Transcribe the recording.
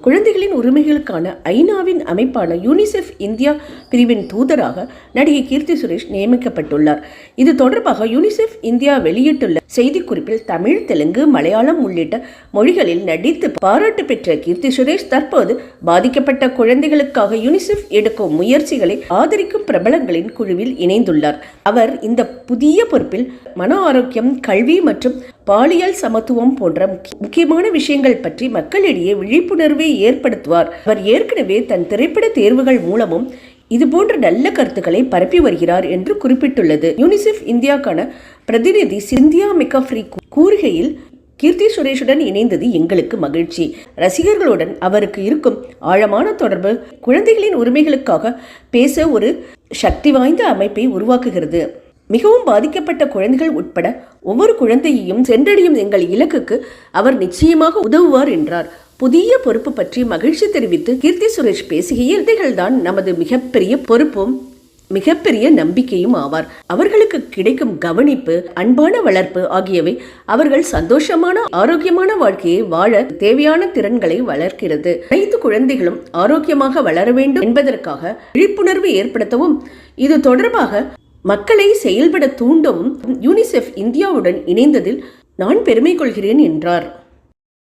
குழந்தைகளின் உரிமைகளுக்கான ஐநாவின் அமைப்பான யூனிசெஃப் இந்தியா பிரிவின் தூதராக நடிகை கீர்த்தி சுரேஷ் நியமிக்கப்பட்டுள்ளார். இது தொடர்பாக யூனிசெஃப் இந்தியா வெளியிட்டுள்ள செய்திக்குறிப்பில் தமிழ், தெலுங்கு, மலையாளம் உள்ளிட்ட மொழிகளில் நடித்து பாராட்டு பெற்ற கீர்த்தி சுரேஷ் தற்போது பாதிக்கப்பட்ட குழந்தைகளுக்காக யூனிசெஃப் எடுக்கும் முயற்சிகளை ஆதரிக்கும் பிரபலங்களின் குழுவில் இணைந்துள்ளார். அவர் இந்த புதிய பொறுப்பில் மன ஆரோக்கியம், கல்வி மற்றும் பாலியல் சமத்துவம் போன்ற முக்கியமான விஷயங்கள் பற்றி மக்களிடையே விழிப்புணர்வை ஏற்படுத்துவார். அவர் ஏற்கனவே தன் திரைப்பட தேர்வுகள் மூலமும் இதுபோன்ற நல்ல கருத்துக்களை பரப்பி வருகிறார் என்று குறிப்பிட்டுள்ளது. யூனிசெஃப் இந்தியாக்கான பிரதிநிதி சிந்தியா மெக்காஃப்ரி கூறுகையில், கீர்த்தி சுரேஷுடன் இணைந்தது எங்களுக்கு மகிழ்ச்சி. ரசிகர்களுடன் அவருக்கு இருக்கும் ஆழமான தொடர்பு குழந்தைகளின் உரிமைகளுக்காக பேச ஒரு சக்தி வாய்ந்த அமைப்பை உருவாக்குகிறது. மிகவும் பாதிக்கப்பட்ட குழந்தைகள் உட்பட ஒவ்வொரு குழந்தையையும் சென்றடையும் எங்கள் இலக்குக்கு அவர் நிச்சயமாக உதவுவார் என்றார். புதிய பொறுப்பு பற்றி மகிழ்ச்சி தெரிவித்து கீர்த்தி சுரேஷ் பேசுகையில், குழந்தைகள்தான் நமது மிகப்பெரிய பொறுப்பும் மிகப்பெரிய நம்பிக்கையும் ஆவார். அவர்களுக்கு கிடைக்கும் கவனிப்பு, அன்பான வளர்ப்பு ஆகியவை அவர்கள் சந்தோஷமான ஆரோக்கியமான வாழ்க்கையை வாழ தேவையான திறன்களை வளர்க்கிறது. அனைத்து குழந்தைகளும் ஆரோக்கியமாக வளர வேண்டும் என்பதற்காக விழிப்புணர்வு ஏற்படுத்தவும் இது தொடர்பாக மக்களை செயல்பட தூண்டவும் யூனிசெஃப் இந்தியாவுடன் இணைந்ததில் நான் பெருமை கொள்கிறேன் என்றார்.